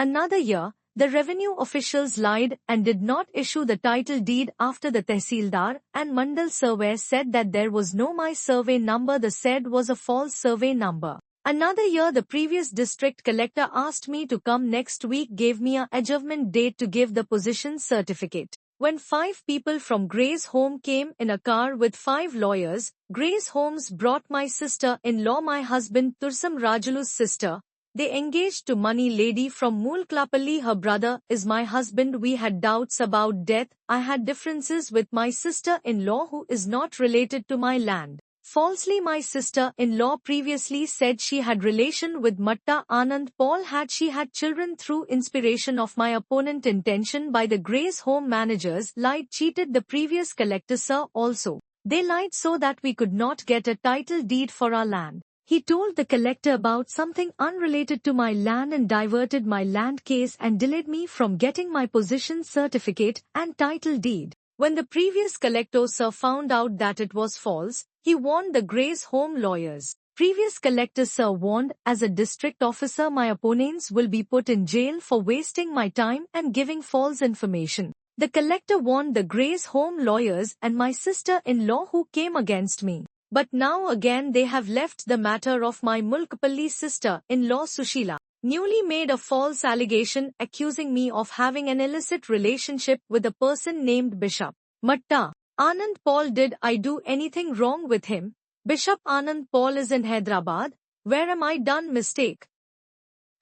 Another year, the revenue officials lied and did not issue the title deed after the Tehsildar and Mandal surveyor said that there was no my survey number. The said was a false survey number. Another year, the previous district collector asked me to come next week, gave me a adjournment date to give the position certificate. When 5 people from Grace Home came in a car with 5 lawyers, Grace Homes brought my sister-in-law, my husband Tursam Rajulu's sister. They engaged to money lady from Mulklapalli. Her brother is my husband. We had doubts about death. I had differences with my sister-in-law who is not related to my land. Falsely, my sister-in-law previously said she had relation with Matta Anand Paul. Had she had children through inspiration of my opponent? Intention by the Grace Home managers. Lied, cheated the previous collector sir also. They lied so that we could not get a title deed for our land. He told the collector about something unrelated to my land and diverted my land case and delayed me from getting my possession certificate and title deed. When the previous collector sir found out that it was false, he warned the Grace Home lawyers. Previous collector sir warned, as a district officer my opponents will be put in jail for wasting my time and giving false information. The collector warned the Grace Home lawyers and my sister-in-law who came against me. But now again they have left the matter of my Mulkapalli sister-in-law Sushila. Newly made a false allegation accusing me of having an illicit relationship with a person named Bishop Matta Anand Paul. Did I do anything wrong with him? Bishop Anand Paul is in Hyderabad. Where am I done mistake?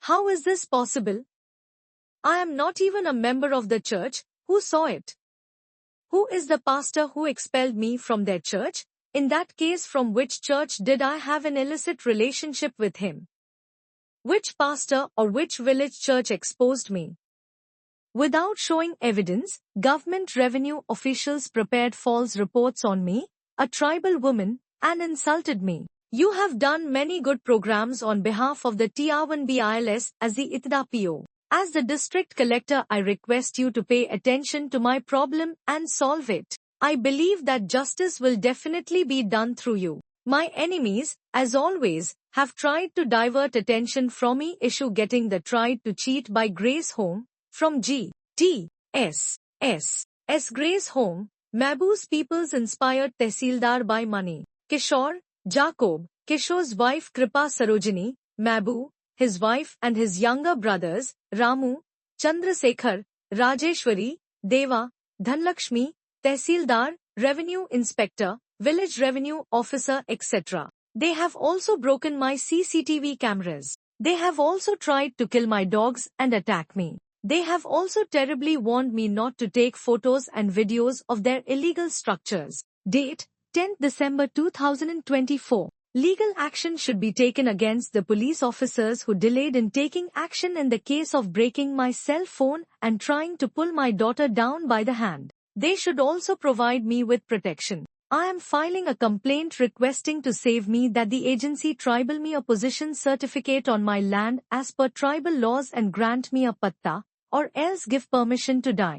How is this possible? I am not even a member of the church. Who saw it? Who is the pastor who expelled me from their church? In that case, from which church did I have an illicit relationship with him? Which pastor or which village church exposed me? Without showing evidence, government revenue officials prepared false reports on me, a tribal woman, and insulted me. You have done many good programs on behalf of the T1BILS as the ITDA PO. As the district collector, I request you to pay attention to my problem and solve it. I believe that justice will definitely be done through you. My enemies, as always, have tried to divert attention from me issue getting the tried to cheat by Grace Home, from G.T.S.S. Grace Home, Mabu's people's inspired Tehsildar by money. Kishore, Jacob, Kishore's wife Kripa Sarojini, Mabu, his wife and his younger brothers, Ramu, Chandrasekhar, Rajeshwari, Deva, Dhanlakshmi, Tehsildar, Revenue Inspector, Village Revenue Officer, etc. They have also broken my CCTV cameras. They have also tried to kill my dogs and attack me. They have also terribly warned me not to take photos and videos of their illegal structures. Date, 10th December 2024. Legal action should be taken against the police officers who delayed in taking action in the case of breaking my cell phone and trying to pull my daughter down by the hand. They should also provide me with protection. I am filing a complaint requesting to save me that the agency tribal me a possession certificate on my land as per tribal laws and grant me a patta, or else give permission to die.